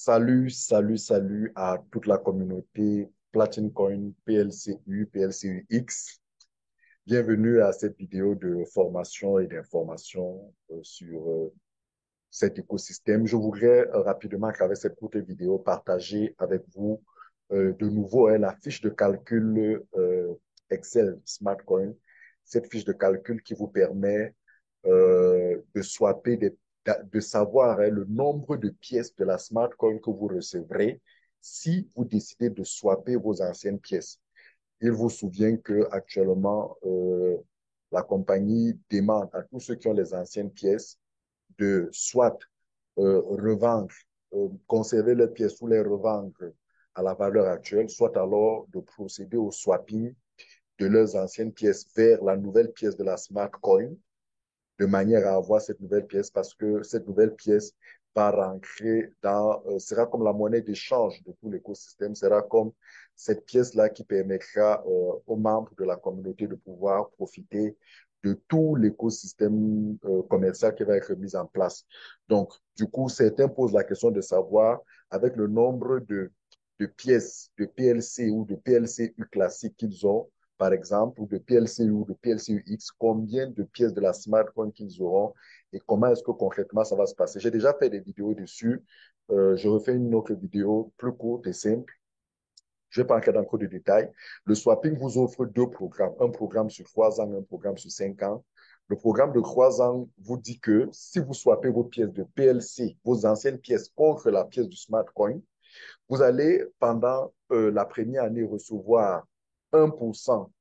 Salut à toute la communauté Platinum Coin PLCU, PLCUX. Bienvenue à cette vidéo de formation et d'information sur cet écosystème. Je voudrais rapidement, à travers cette courte vidéo, partager avec vous de nouveau la fiche de calcul Excel SmartCoin. Cette fiche de calcul qui vous permet de swapper, de savoir le nombre de pièces de la smart coin que vous recevrez si vous décidez de swapper vos anciennes pièces. Il vous souvient que actuellement la compagnie demande à tous ceux qui ont les anciennes pièces de soit revendre, conserver leurs pièces ou les revendre à la valeur actuelle, soit alors de procéder au swapping de leurs anciennes pièces vers la nouvelle pièce de la smart coin de manière à avoir cette nouvelle pièce parce que cette nouvelle pièce va rentrer sera comme la monnaie d'échange de tout l'écosystème, sera comme cette pièce-là qui permettra aux membres de la communauté de pouvoir profiter de tout l'écosystème commercial qui va être mis en place. Donc, du coup, certains posent la question de savoir, avec le nombre de pièces de PLC ou de PLCU classiques qu'ils ont, par exemple, ou de PLCU ou de PLCUX, combien de pièces de la smartphone qu'ils auront et comment est-ce que concrètement ça va se passer. J'ai déjà fait des vidéos dessus. Je refais une autre vidéo plus courte et simple. Je ne vais pas entrer dans trop de détails. Le swapping vous offre deux programmes, un programme sur 3 ans, un programme sur 5 ans. Le programme de 3 ans vous dit que si vous swappez vos pièces de PLC, vos anciennes pièces contre la pièce du Smartcoin, vous allez pendant la première année recevoir 1%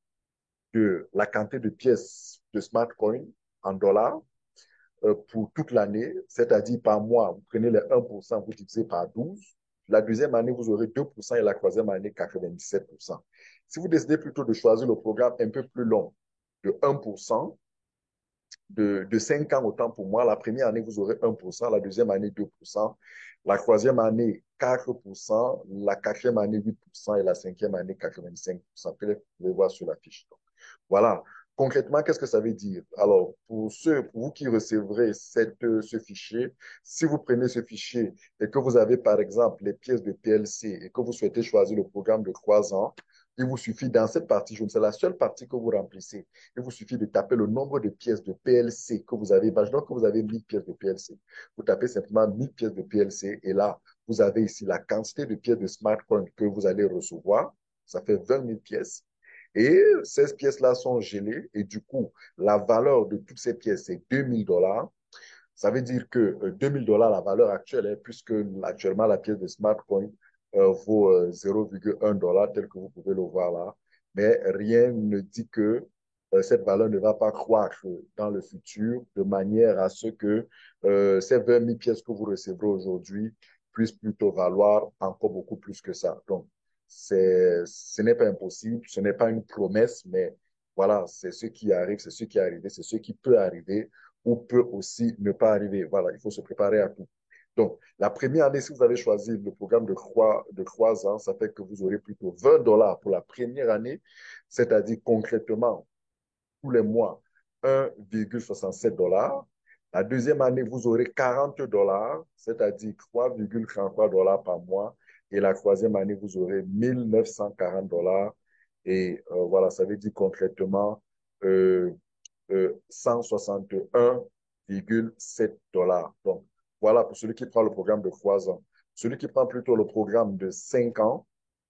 de la quantité de pièces de Smartcoin en dollars pour toute l'année, c'est-à-dire par mois, vous prenez les 1%, vous divisez par 12. La deuxième année, vous aurez 2% et la troisième année, 97%. Si vous décidez plutôt de choisir le programme un peu plus long, de 1%, de 5 ans autant pour moi, la première année, vous aurez 1%, la deuxième année, 2%, la troisième année, 4%, la quatrième année, 8% et la cinquième année, 85%. Vous pouvez voir sur la fiche. Donc, voilà. Concrètement, qu'est-ce que ça veut dire? Alors, pour vous qui recevrez ce fichier, si vous prenez ce fichier et que vous avez, par exemple, les pièces de PLC et que vous souhaitez choisir le programme de 3 ans, il vous suffit, dans cette partie jaune, c'est la seule partie que vous remplissez. Il vous suffit de taper le nombre de pièces de PLC que vous avez. Imaginons que vous avez 1000 pièces de PLC. Vous tapez simplement 1000 pièces de PLC et là, vous avez ici la quantité de pièces de smartphone que vous allez recevoir. Ça fait 20 000 pièces. Et ces pièces-là sont gelées et du coup, la valeur de toutes ces pièces, c'est 2000 $. Ça veut dire que 2000 $, la valeur actuelle, puisque actuellement la pièce de smartphone vaut 0,1 $, tel que vous pouvez le voir là. Mais rien ne dit que cette valeur ne va pas croître dans le futur de manière à ce que ces 20 000 pièces que vous recevrez aujourd'hui puissent plutôt valoir encore beaucoup plus que ça. Donc, ce n'est pas impossible, ce n'est pas une promesse, mais voilà, c'est ce qui arrive, c'est ce qui est arrivé, c'est ce qui peut arriver ou peut aussi ne pas arriver. Voilà, il faut se préparer à tout. Donc, la première année, si vous avez choisi le programme de 3 ans, ça fait que vous aurez plutôt 20 $ pour la première année, c'est-à-dire concrètement, tous les mois, 1,67 $. La deuxième année, vous aurez 40 $, c'est-à-dire 3,33 $ par mois. Et la troisième année, vous aurez 1940 $. Et voilà, ça veut dire concrètement euh, 161,7 $. Donc, voilà pour celui qui prend le programme de 3 ans. Celui qui prend plutôt le programme de 5 ans,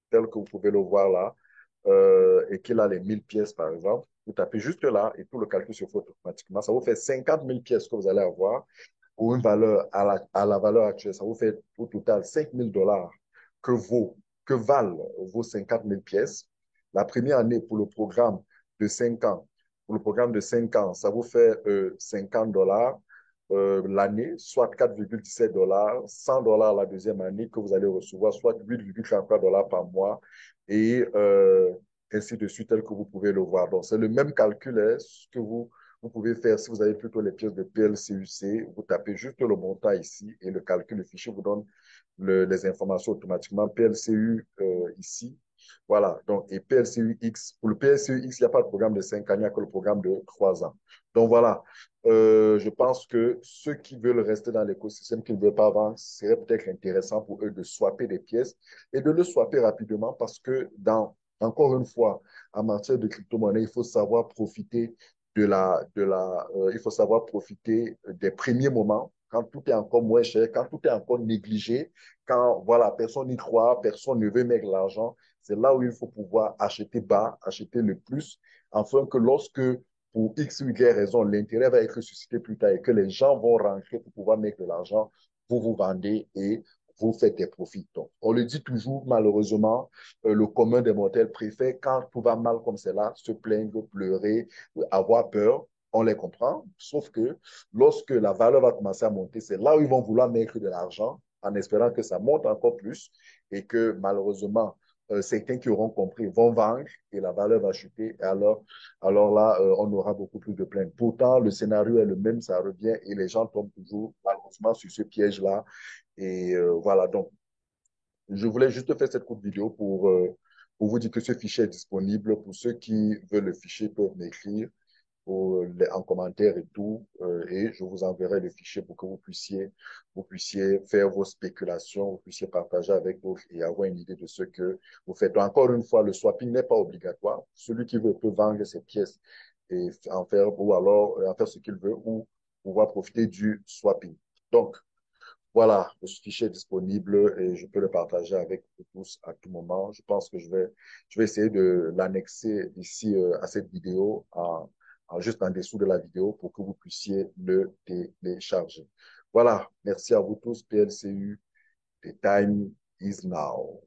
tel que vous pouvez le voir là, et qu'il a les 1000 pièces, par exemple, vous tapez juste là et tout le calcul se fait automatiquement. Ça vous fait 50 000 pièces que vous allez avoir pour une valeur à la valeur actuelle. Ça vous fait au total 5 000 $ que, que valent vos 50 000 pièces. La première année pour le programme de 5 ans, pour le programme de 5 ans, ça vous fait 50 $ l'année, soit 4,17 $, 100 $ la deuxième année que vous allez recevoir, soit 8,33 $ par mois et ainsi de suite, tel que vous pouvez le voir. Donc, c'est le même calcul que vous pouvez faire si vous avez plutôt les pièces de PLCUC. Vous tapez juste le montant ici et le fichier vous donne les informations automatiquement. PLCU ici, Voilà. Donc, et PLCUX, pour le PLCUX, il n'y a pas de programme de 5 ans, il n'y a que le programme de 3 ans. Donc, voilà. Je pense que ceux qui veulent rester dans l'écosystème, qui ne veulent pas vendre, serait peut-être intéressant pour eux de swapper des pièces et de le swapper rapidement parce que, encore une fois, en matière de crypto-monnaie, il faut savoir profiter il faut savoir profiter des premiers moments quand tout est encore moins cher, quand tout est encore négligé, quand voilà, personne n'y croit, personne ne veut mettre l'argent. C'est là où il faut pouvoir acheter bas, acheter le plus, afin que lorsque, pour X ou Y raison, l'intérêt va être suscité plus tard et que les gens vont rentrer pour pouvoir mettre de l'argent, vous vous vendez et vous faites des profits. Donc, on le dit toujours, malheureusement, le commun des mortels préfère, quand tout va mal comme c'est là, se plaindre, pleurer, avoir peur. On les comprend, sauf que lorsque la valeur va commencer à monter, c'est là où ils vont vouloir mettre de l'argent en espérant que ça monte encore plus et que malheureusement, certains qui auront compris vont vendre et la valeur va chuter. Et alors là, on aura beaucoup plus de plaintes. Pourtant, le scénario est le même, ça revient et les gens tombent toujours malheureusement sur ce piège-là. Et voilà, donc je voulais juste faire cette courte vidéo pour vous dire que ce fichier est disponible. Pour ceux qui veulent le fichier, peuvent m'écrire en commentaire et tout, et je vous enverrai le fichier pour que vous puissiez faire vos spéculations, vous puissiez partager avec d'autres et avoir une idée de ce que vous faites. Donc, encore une fois, le swapping n'est pas obligatoire. Celui qui veut peut vendre ses pièces et en faire, ou alors en faire ce qu'il veut, ou pouvoir profiter du swapping. Donc, voilà, le fichier est disponible et je peux le partager avec vous tous à tout moment. Je pense que je vais essayer de l'annexer ici à cette vidéo, juste en dessous de la vidéo pour que vous puissiez le télécharger. Voilà, merci à vous tous. PLCU, the time is now.